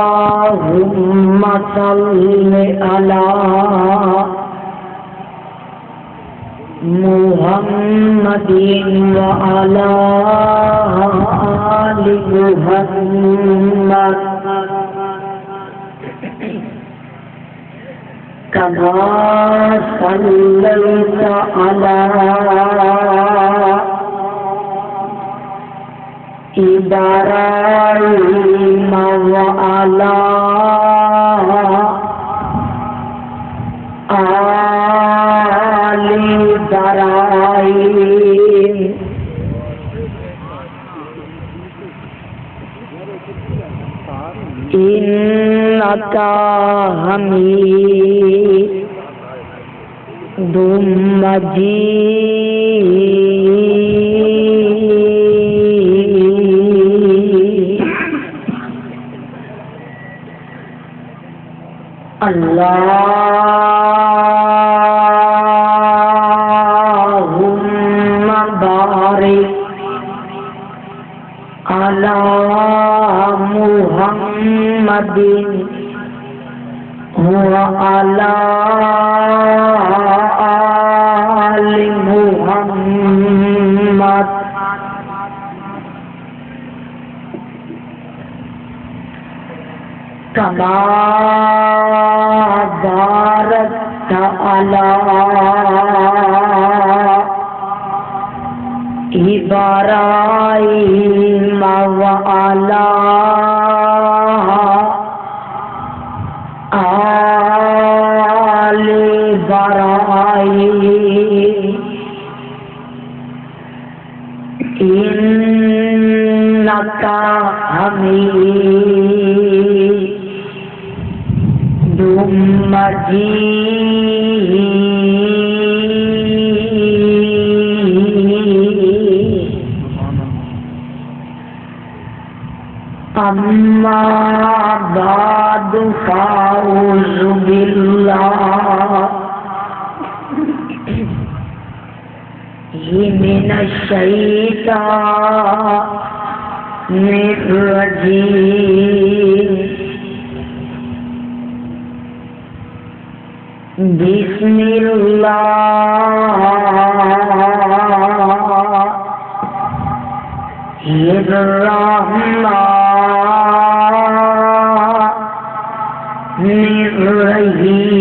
اللهم صل على محمد وعلى آل محمد كما صليت على إبراهيم وعلى آل إبراهيم إنك حميد مجيد اللهم بارك على محمد وعلى آل محمد كما باركت على إبراهيم وعلى آل إبراهيم إنك حميد مجيد أما بعد فأعوذ بالله من الشيطان الرجيم بسم الله الرحمن الرحيم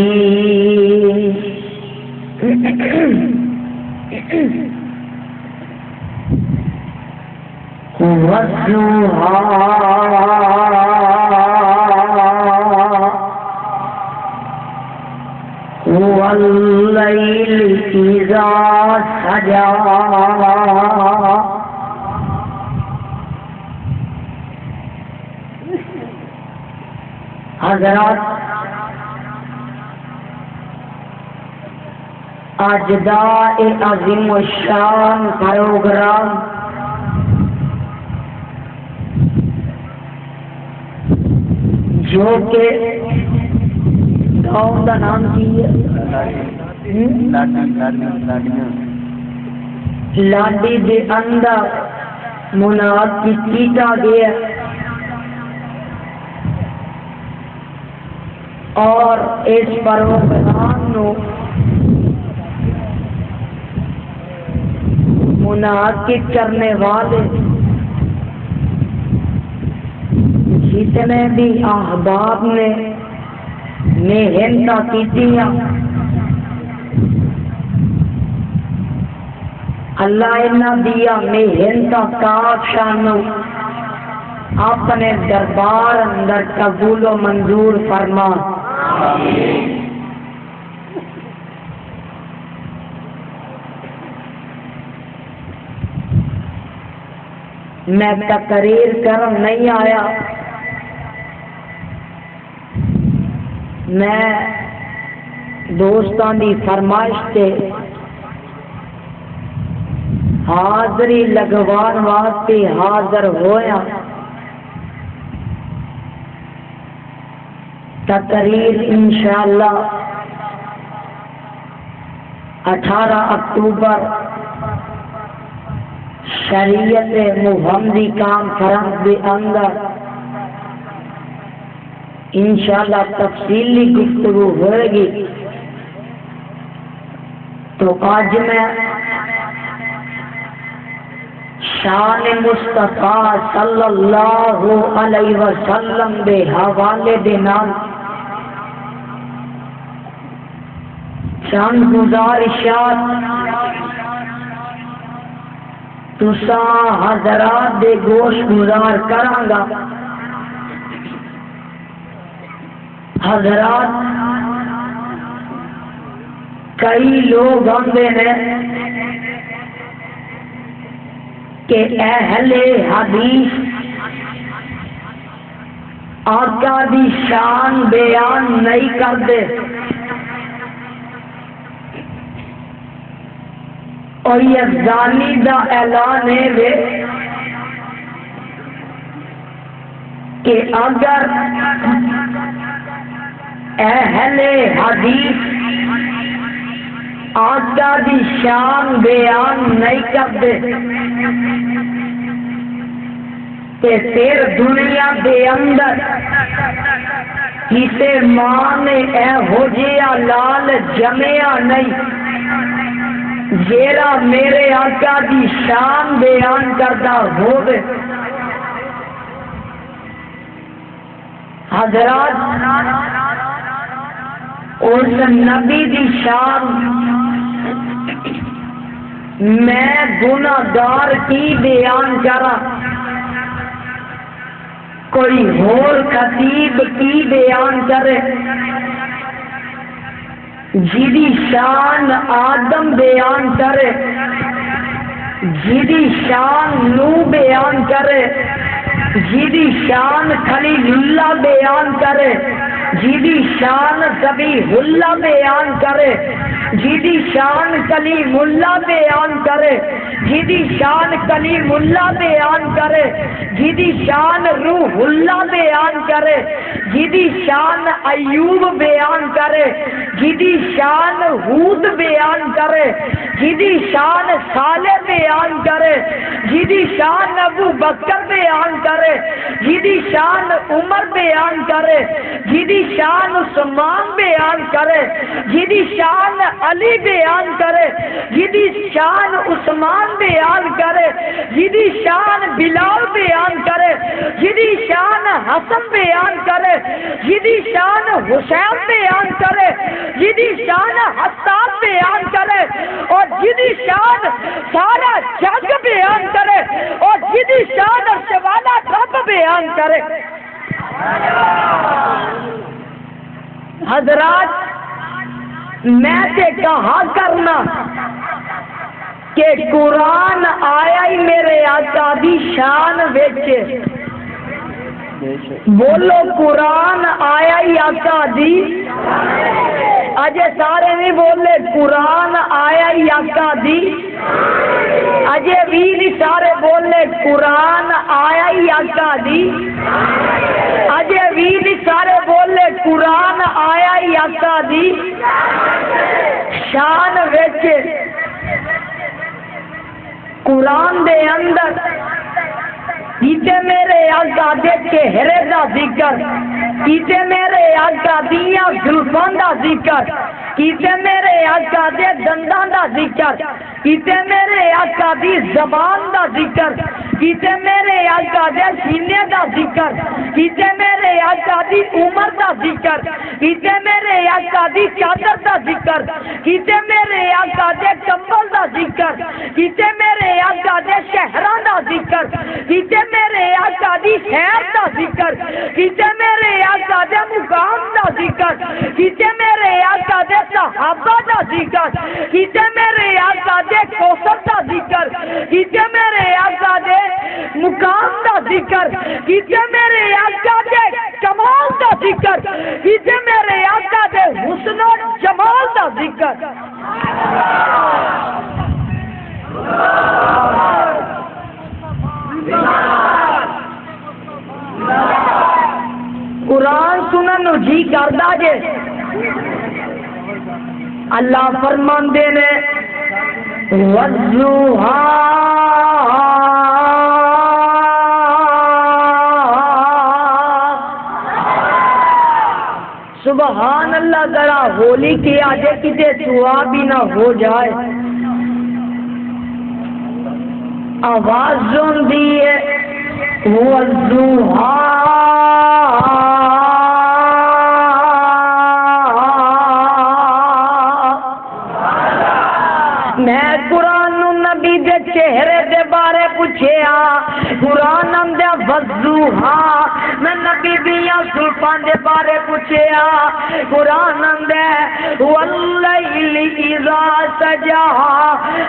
والليل إذا سجى حضرات آج دا عظیم الشان پروگرام جو کہ گاؤں کا نام کی ہے لاڈی دے اندر منعقد کیتا گیا اور اس پروگرام نو منعقد کرنے والے جتنے بھی احباب نے محنت کیتیاں اللہ انہاں دیا محنت کاشانو اپنے دربار اندر قبول و منظور فرما آمین۔ میں تقریر کرن نہیں آیا، میں دوستان دی فرمائش تے حاضری لگوان واسطے حاضر ہویا۔ تقریر انشاءاللہ 18 اکتوبر شریعت محمدی کانفرنس کے اندر انشاءاللہ تفصیلی گفتگو ہوئے گی. تو آج میں شان مصطفیٰ صلی اللہ علیہ وسلم دے حوالے دے نال چند گزارشات تساں حضرات دے گوش گزار کرانگا. حضرات کئی لوگ آندے ہیں کہ اہل حدیث آقا دی شان بیان نہیں کرتے اور یہ ذالی دا اعلان ہے کہ اگر اہل حدیث آقا دی شان بیان نہیں کرتے کہ پھر دنیا دے اندر کسے ماں نے اے ہو جیا لال جمیا نہیں جیڑا میرے آقا دی شان بیان کرتا ہوگے. حضرات اس نبی دی شان میں گناہگار کی بیان کرا کوئی اور خطیب کی بیان کرے جیدی شان آدم بیان کرے جیدی شان نوح بیان کرے جیدی شان خلیل اللہ بیان کرے جیدی شان ذبیح اللہ بیان کرے جیدی شان کلیم اللہ بیان کرے جیدی شان کلیم اللہ بیان کرے جیدی شان روح اللہ بیان کرے جیدی شان ایوب بیان کرے جیدی شان ہود بیان کرے جیدی شان صالح بیان کرے جیدی شان ابو بکر بیان کرے جیدی شان عمر بیان کرے جیدی شان عثمان بیان کرے جیدی شان علی بیان کرے جیدی شان عثمان بیان کرے جیدی شان بلال بیان کرے جیدی شان حسن بیان کرے جیدی شان حسین بیان کرے جیدی شان حسان بیان کرے اور جیدی شان سارا جگ بیان کرے اور جیدی شان شوانا رب بیان کرے. حضرات میں تے کہا کرنا کہ قرآن آیا ہی میرے آقا دی شان وچ. بولو قرآن آیا ہی آقا دی. اجے سارے نہیں بولے قرآن آیا ہی آقا دی. اجے بھی نہیں سارے بولے قرآن آیا ہی آقا دی. اجے بھی نہیں سارے بولے قرآن آیا ہی آقا دی. شان وچ قرآن دے اندر کیتے میرے آقا دے چہرے دا ذکر کیتے میرے آقا دیاں زلفاں دا ذکر کیتے میرے آقا دے دنداں دا ذکر کیتے میرے آقا دی زبان دا ذکر کیتے میرے آقا دے سینے دا ذکر کیتے میرے آقا دی عمر دا ذکر کیتے میرے آقا دی چادر دا ذکر کیتے میرے آقا دے کمبل دا ذکر کیتے میرے آقا دے شہراں دا ذکر کیتے میرے آقا دی خیر دا ذکر کیتے میرے آقا دے مقام دا ذکر کیتے میرے آقا دے صحابہ دا ذکر کیتے میرے آقا دے کوثر دا ذکر کیتے میرے آقا دے مقام دا ذکر کیتے میرے آقا دے کمال دا ذکر کیتے میرے آقا دے حسن و جمال دا ذکر. قرآن سنن نو جی کردا جے. اللہ فرماندے نے وَالضُّحَىٰ سبحان اللہ ذرا ہولی کی آجے کتے دعا بھی نہ ہو جائے آواز جون دیئے والضحا میں قرآن نبی دے چہرے دے بارے پوچھیا قرآن دے والضحا میں نبی دیاں سلطان دے بارے پوچھیا قرآن دے واللیل اذا سجا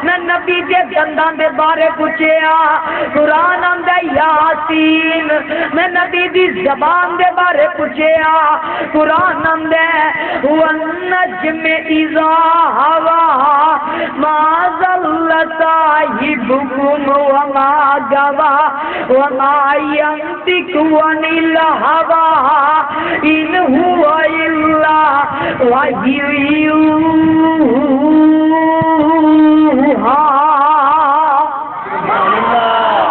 میں نبی دے دندان دے بارے پوچھیا قرآن دے یاسین میں نبی دی زبان دے بارے پوچھیا قرآن دے والنجم اذا ہوا ما ضل صاحبكم وما غوى وما ينطق عن الهوى إن هو إلا وحي يوحى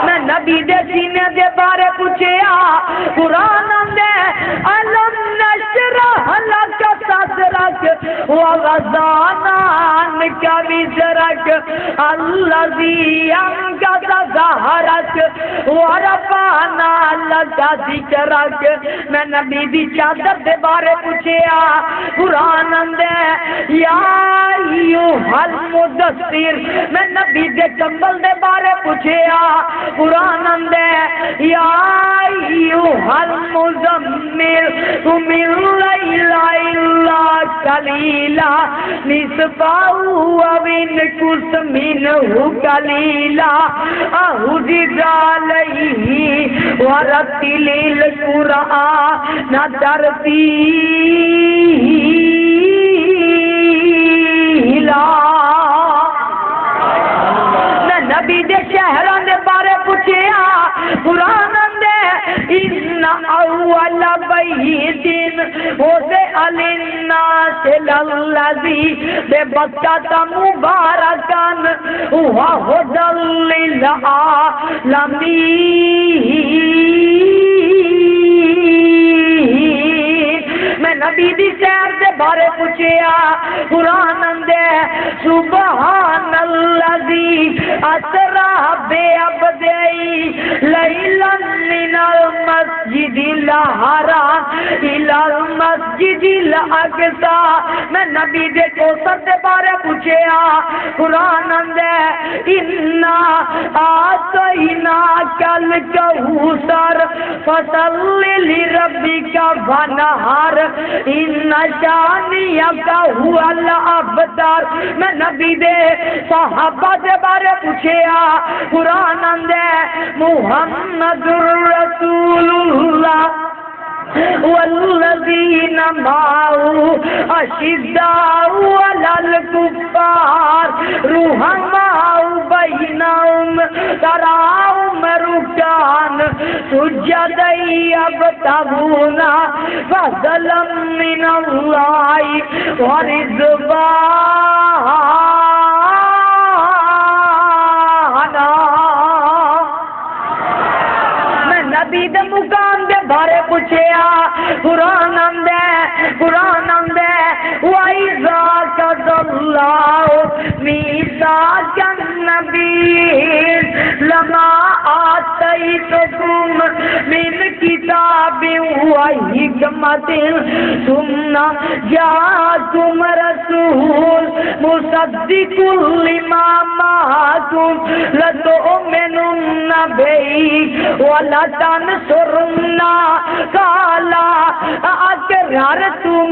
میں نبی دے سینے دے بارے پوچھیا قرآن دے علم نشرح لک صدرک ووضعنا عنک وزرک الذی انقض ظہرک ورفعنا لک ذکرک میں نبی دی چادر دے بارے پوچھیا قرآن دے یا ایھا المدثر میں نبی دے کمبل دے بارے پوچھیا قرآن دے یا ایھا المزمل قم اللیل الا قلیلا نصفہ وانقص منہ قلیلا او زد علیہ ورتل القرآن ترتیلا نبی دے شہران دے بارے پوچھیا قرآن دے ان اول بیتن ہوتے الناس للذی بے بکت مبارکان وہدى للعالمین میں نبی دی سیر دے بارے پوچھیا قرآن دے سبحان الذی اسرا بے عبدی لیلا من المسجد الحرام الى المسجد الاقصى میں نبی دے کوثر دے بارے پوچھیا قرآن دے انا آتیناک الکوثر فصل لربک وانحر ان شانیک هو الابتر میں نبی دے صحابہ دے بارے پوچھیا قرآن دے محمد رسول اللہ والذین معه اشداء علی الکفار رحماء بینہم تراہم رکعا سجدا یبتغون فضلا من اللہ ورضوانا میں نبی دے مقام دے بارے پوچھیا قرآن دے وَإِذَا قَضَى اللَّهُ مِيثَاقَ النَّبِيِّينَ لَمَا آتَيْتُكُم مِّن كِتَابٍ وَحِكْمَةٍ ثُمَّ جَاءَكُمْ رَسُولٌ مُصَدِّقٌ لِّمَا مَعَكُمْ لَتُؤْمِنُنَّ بِهِ وَلَتَنصُرُنَّهُ قَالَ أَقْرَرْتُمْ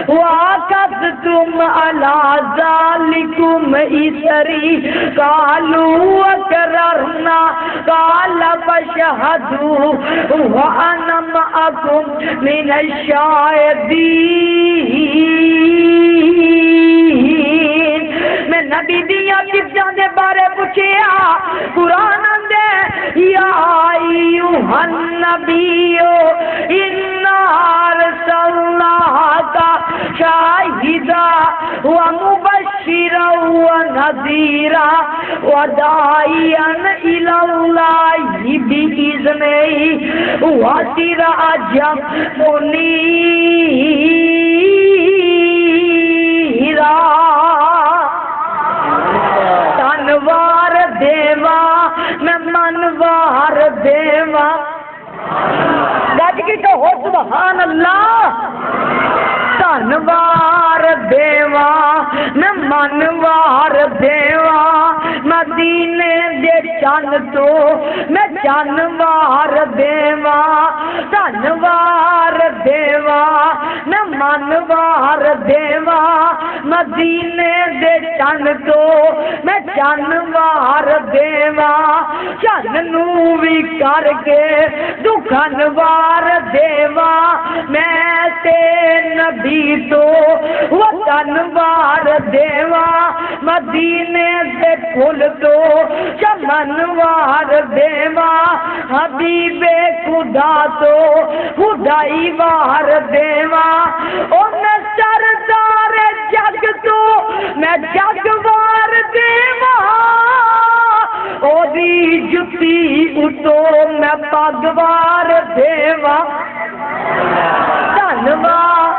وَأَخَذْتُمْ عَلَى ذَلِكُمْ إِصْرِي قَالُوا أَقْرَرْنَا قَالَ فَاشْهَدُوا وَأَنَا مَعَكُمْ مِنَ الشَّاهِدِينَ میں نبی دیاں صفتاں دے بارے پوچھیا قرآن دے یا ایھا النبی انا ارسلناک شاہدا ومبشرا ونذیرا وداعیا الی اللہ بإذنہ، وداعیا الی اللہ بإذنہ وسر اجم منی سبحان اللہ دھنوار دیوا میں منوار دیوا مدینے دے چن تو میں چنوار دیوا دھنوار دیوا میں منوار دیوا مدینے دے چن تو میں چنوار دیوا چن نو بھی کر کے دکھنوار دیوا میں تے نبی تو وطنوار دیوا مدینے دے پھول تو چمنوار دیوا حبیب خدا تو خدائی وار دیوا ان سردار جگ تو میں جگوار دیوا او دی جتی اتو میں پگوار دیوا دھنوار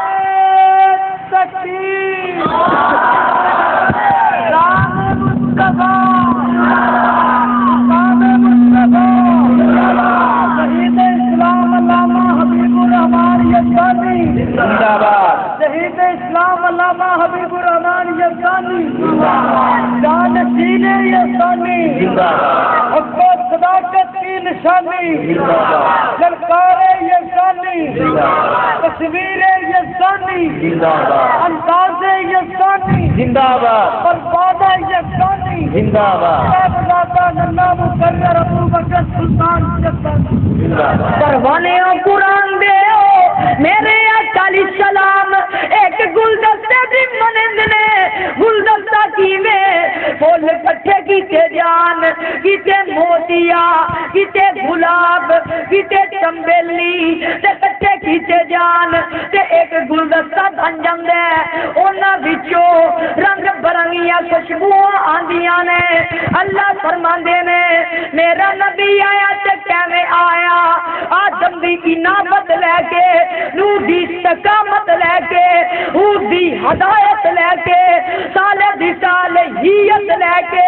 سچی رام مصطفیٰ شہید اسلام علامہ حبیب الرحمان یزدانی زندہ باد شہید اسلام علامہ حبیب الرحمان یزدانی جانشین یزدانی زندہ باد حق و صداقت کی نشانی للکار یزدانی تصویر یزدانی زندہ باد انداز یزدانی زندہ باد پرپادہ یزدانی زندہ باد ننا مقرر ابو بکر سلطان یزدانی پروانے قرآن دے میرے علیہ السلام ایک گلدستے دی منند نے گلدستہ کیوے پھول کٹھے کیتے جان کیتے موتیا کیتے گلاب کیتے چمبیلی تے کٹھے کیتے جان تے ایک گلدستہ بن جاندے انہاں وچوں رنگ برنگیاں خوشبوئاں آندیاں نے اللہ فرماندے نے میرا نبی آیا تے کیویں آیا آدم دی انابت لے کے نور دی استقامت لے کے حور دی ہدایت لے کے صالح دی صالحیت لے کے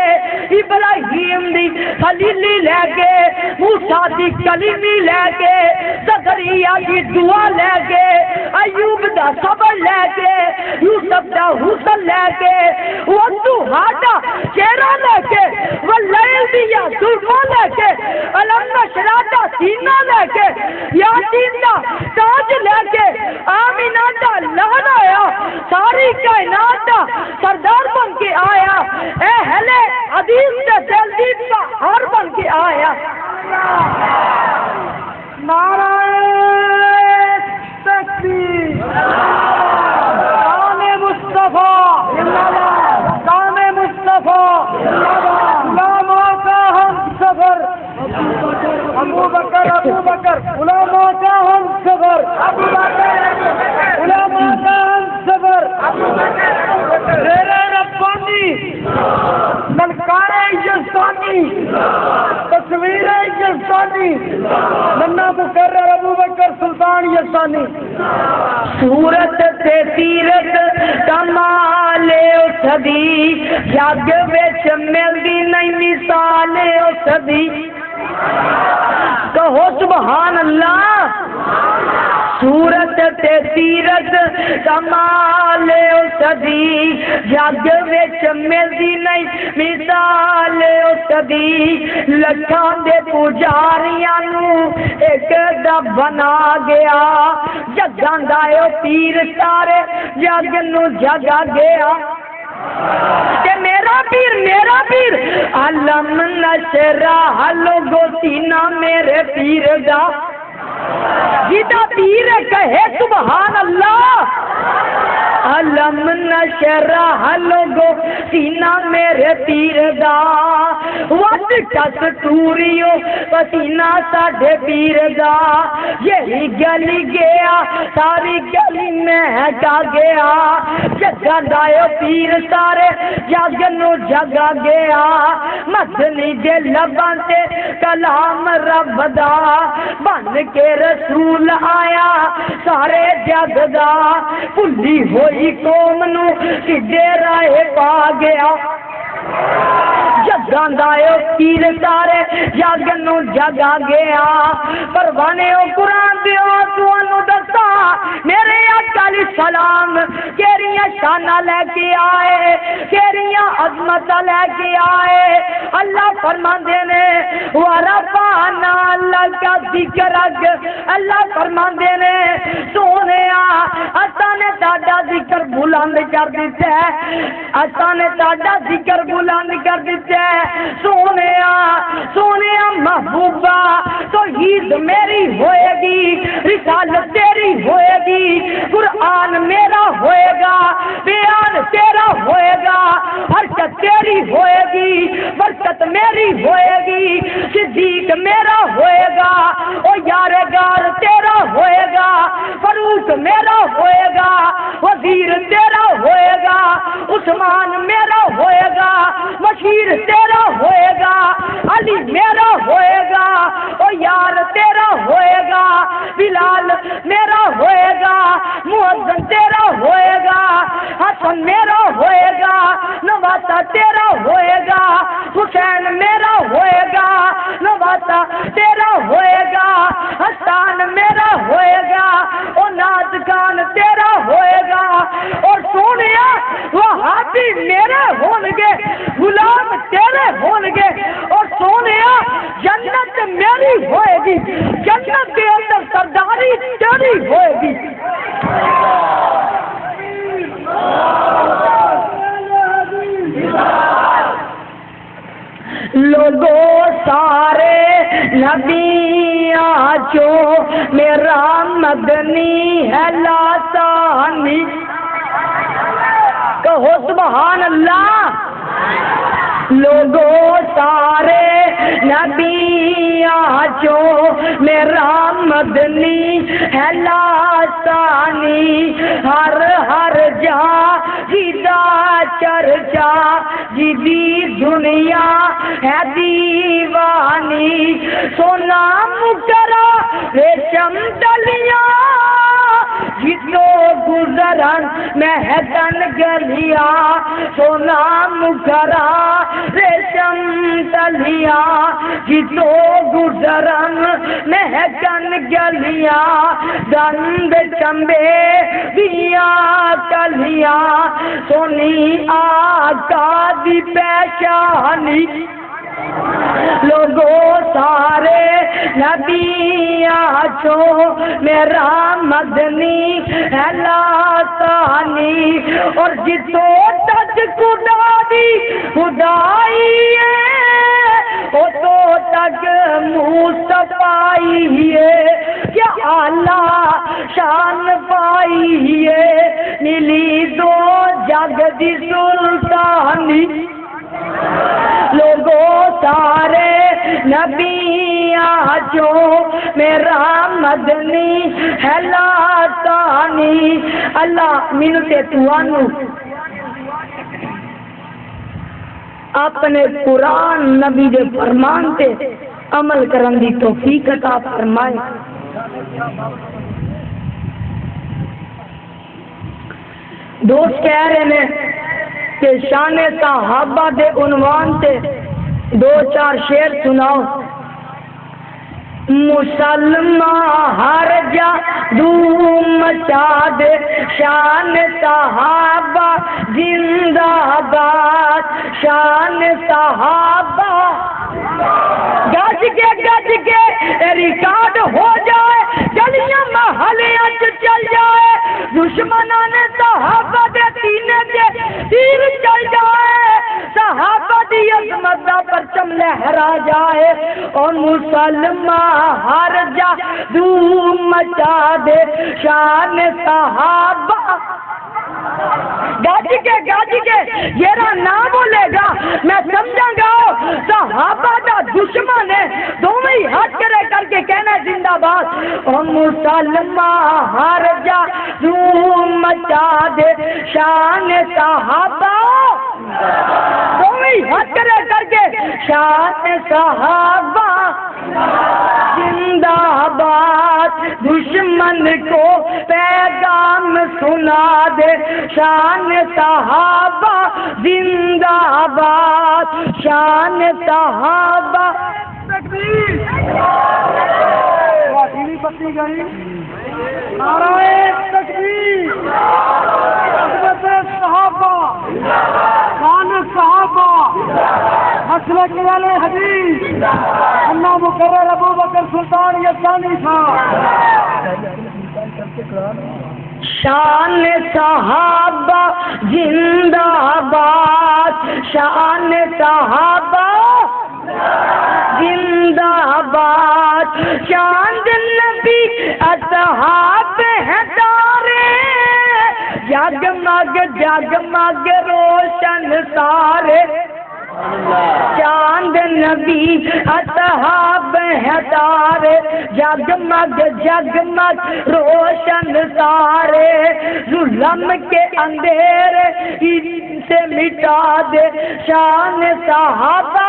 ابراہیم دی خلیلی لے کے موسیٰ دی کلیمی لے کے زکریا دی دعا لے کے ایوب دا صبر لے کے یوسف دا حسن لے کے وَالضُّحَىٰ دا چہرہ لے کے وَاللَّيْلِ دی یا ظلمہ لے کے علم نشرہ دا سینہ لے کے یاسین دا تاج لے کے آمینہ دا لہن آیا ساری کائنات دا سردار بن کے آیا اے ہلے حدیث دے دلدیب کا ہر بن کے آیا نعرہ تکبیر شان مصطفیٰ شان مصطفیٰ علماء کا ہم سفر ابو بکر علماء کا ہم سفر علماء کا ہم سفر میرے ربانی للکار یزدانی تصویر یزدانی ننا مقرر ابو بکر سلطان یزدانی صورت تے سیرت کمال اس دی جگ وچ ملدی نہیں مثال اس دی کہو سبحان اللہ صورت تے سیرت کمال اس دی جگ وچ ملدی نہیں مثال اس دی لکھاں دے پجاریاں نو ایک دا بنا گیا جگاں دا او پیر سارے جگ نو جگا گیا کہ میرا پیر علم نشرہ لوگو سینہ میرے پیر دا جیدہ پیر کہے سبحان اللہ علم نشرہ لوگو سینہ میرے پیر دا وقت کس توریو پسینہ ساڑھے پیر دا یہی گلی گیا ساری گلی میں جا گیا جگہ دائیو پیر سارے جاگنو جگہ گیا مدنی دے لبان سے کلام رب دا بن کے رسول آیا سارے جگ دا پلی ہوئی قوم نو سدھے راہ پا گیا جگاں دائیو پیر سارے جاگنو جگہ گیا پروانے او قرآن دیو تو انو دس دستا میرے آقا علیہ السلام کیریاں شانہ لے کے آئے کیریاں عظمت لے کے آئے اللہ فرماندے نے ورفعنا لک ذکرک اللہ فرماندے نے سونیا اساں نے تہاڈا ذکر بلند کر دتا ہے اساں نے تہاڈا ذکر بلند کر دتا ہے سونیا سونیا محبوبہ توحید میری ہوئے گی رسالت تیری ہوئے گی قرآن میرا ہوئے گا بیان تیرا ہوئے گا حرکت تیری ہوئے گی برکت میری ہوئے گی صدیق میرا ہوئے گا او یار گار تیرا ہوئے گا فاروق میرا ہوئے گا وزیر تیرا ہوئے گا عثمان میرا ہوئے گا مشیر تیرا ہوئے گا علی میرا ہوئے گا او یار تیرا ہوئے گا بلال میرا ہوئے گا مؤذن تیرا ہوئے گا حسن میرا ہوئے گا نواسا تیرا ہوئے گا حسین میرا ہوئے گا نواسا تیرا ہوئے گا حسان میرا ہوئے گا اور ناز خان تیرا ہوئے گا اور سونیا وہابی میرے ہونگے غلام تیرے ہونگے اور سونیا جنت میری ہوئے گی جنت کے اندر سرداری تیری ہوئے گی لوگوں سارے نبیاں جو میرا مدنی ہے لاسانی کہو سبحان اللہ لوگوں سارے نبیاں جو میرا مدنی ہے لاسانی ہر ہر جا جیدہ چرچا جیدی دنیا ہے دیوانی سونا مکرا ریشم ڈلیاں جتو گزرن مہدن گلیا سونا مکرا ریشم ڈلیاں جتو گزرن مہدن گلیا دند چمبے دیا کلیاں سونی آقا دی پیشانی لوگوں سارے نبیاں جو میرا مدنی ہے لاسانی اور جتو تک خدا دی خدائی ہے وہ تو تک مصطفی ہے کیا اللہ شان پائی ہے ملی دو جگ دی سلطانی لوگوں سارے نبیاں جو میرا مدنی ہے لاسانی اللہ منتے توانو اپنے قرآن نبی دے فرمان تے عمل کرن دی توفیق عطا فرمائے دوست کہہ رہے ہیں کہ شان صحابہ دے عنوان تے دو چار شعر سناؤ مسلمان ہر جا دھوم مچا دے شان صحابہ زندہ باد شان صحابہ گج کے ریکارڈ ہو جائے گلیاں محلیاں چل جائے دشمنوں نے صحابہ دے سینے تے تیر چل جائے صحابہ دی عظمت دا پرچم لہرا جائے اور مسلمان ہر جا دھوم مچا دے شان صحابہ گاجی کے یہ نہ بولے گا میں سمجھا گا صحابہ دا دشمن ہے دونوں ہاتھ کرے کر کے کہنا زندہ باد اور مسلمان ہر جا دھوم مچا دے شان صحابہ دونوں ہاتھ کرے کر کے شان صحابہ زندہ باد دشمن کو پیغام سنا دے شان صحابہ زندہ باد شان صحابہ تکبیر نعرہ تکبیر، عظمت صحابہ، شان صحابہ، مسلک والے حدیث، اللہ مقرر ابو بکر سلطان یزدانی صاحب. شان صحابہ زندہ باد، شان صحابہ زندہ باد، چاند نبی اصحاب ہیں تارے، جگمگ جگمگ روشن سارے، چاند نبی اصحاب ہیں تارے، جگمگ جگمگ روشن سارے، ظلم کے اندھیرے ان سے مٹا دے، شان صحابہ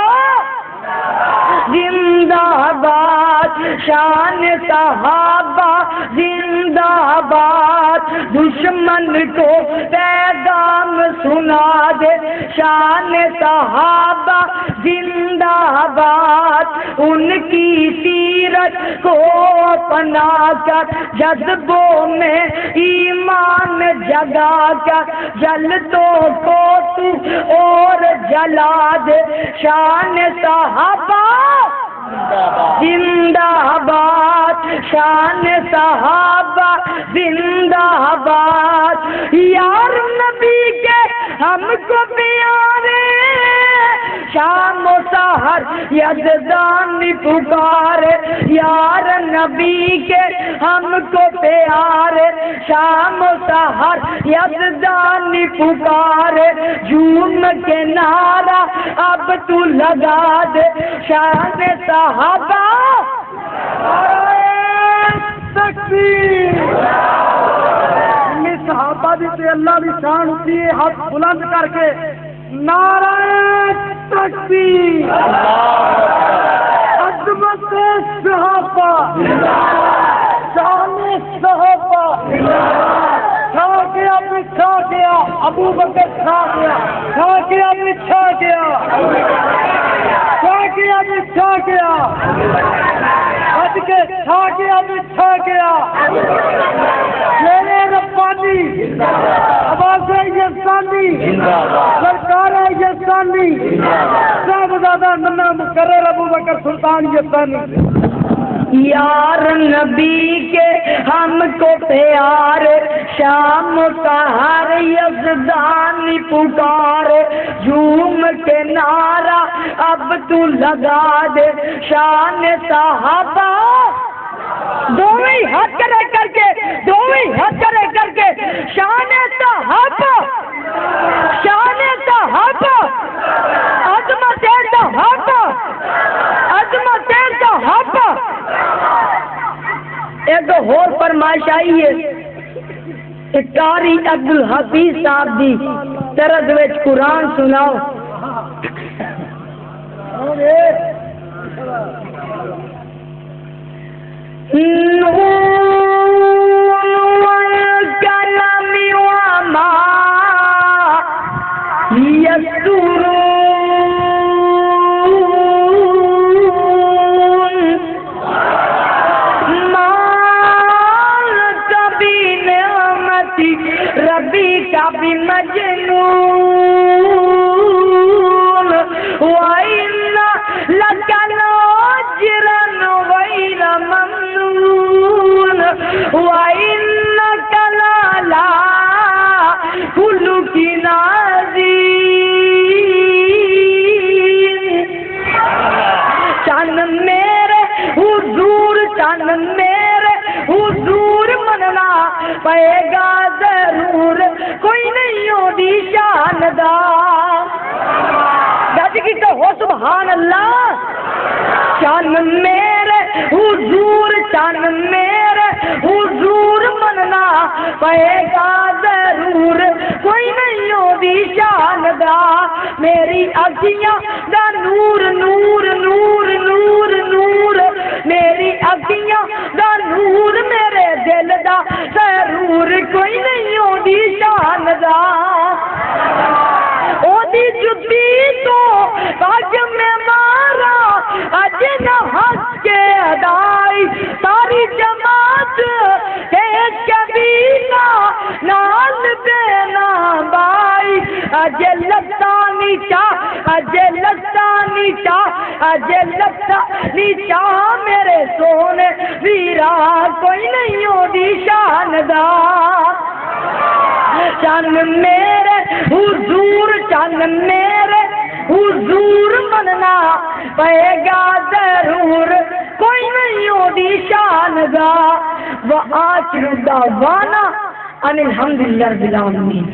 زندہ باد، شان صحابہ زندہ باد، دشمن کو پیغام سنا دے، شان صحابہ زندہ باد، ان کی سیرت کو اپنا کر، جذبوں میں ایمان جگا کر، جلدوں کو تو اور جلا دے، شان صحابہ زندہ باد، شان صحابہ زندہ باد، یار نبی کے ہم کو پیارے، شام و سحر یزدانی پکارے، یار نبی کے ہم کو پیارے، شام و سحر یزدانی پکارے، جھوم کے نعرہ اب تو لگا دے، شان صحابہ تکبیر. صحابہ دی تے اللہ دی شان ہوتی ہے، ہاتھ بلند کر کے نعرہ تکبیر. عظمت صحابہ، شان صحابہ، چھا گیا پچھا گیا، ابو بکر چھا گیا، چھا گیا پچھا گیا، چھا گیا پچھا گیا، بچ کے چھا گیا پچھا گیا، میرے ربانی آواز یزدانی، سرکار یزدانی، صاحبزادہ ننا مقرر ابو بکر سلطان یزدانی. یار نبی کے ہم کو پیارے، شام سحر یزدانی پکارے، جھوم کے نعرہ اب تو لگا دے، شان صحابہ دونوں ہاتھ کرے کر کے، دونوں ہاتھ کرے کر کے، شان صحابہ، شان صحابہ، عظمت صحابہ، عظمت صحابہ. ایک اور فرمائش آئی ہے قاری عبدالحفیظ صاحب دی طرز وچ قرآن سناؤ. نون والقلم وما يسطرون، ما أنت بنعمة ربك بمجنون، وإن لك لأجرا غير ممنون، وإنك لعلى خلق عظيم. چن میرے حضور، چن میرے حضور مننا پائے گا ضرور، کوئی نہیں ہو دی شان دا. گج کی کہو سبحان اللہ. چن میرے حضور، چن میرے حضور مننا پائے گا ضرور، کوئی نہیں ہو دی شان دا. میری اکھیاں دا نور نور نور نور نور، میری اکھیاں دا نور، میرے دل دا ضرور، کوئی نہیں ہو دی شان دا. او دی جُتی تو پگ میں مارا، اج نہ ہنس کے ادائی، ساری جماعت کے مدینہ نال بینا بائی اجے لتانی چاہ اجے لتانی چاہ اجے لتانی چاہ میرے سونے ویرا کوئی نہیں ہو دی شان دا چن میرے حضور چن میرے حضور مننا پائے گا ضرور کوئی نہیں ہو دی شان دا وآخر دعوانا ان الحمدللہ رب العالمین.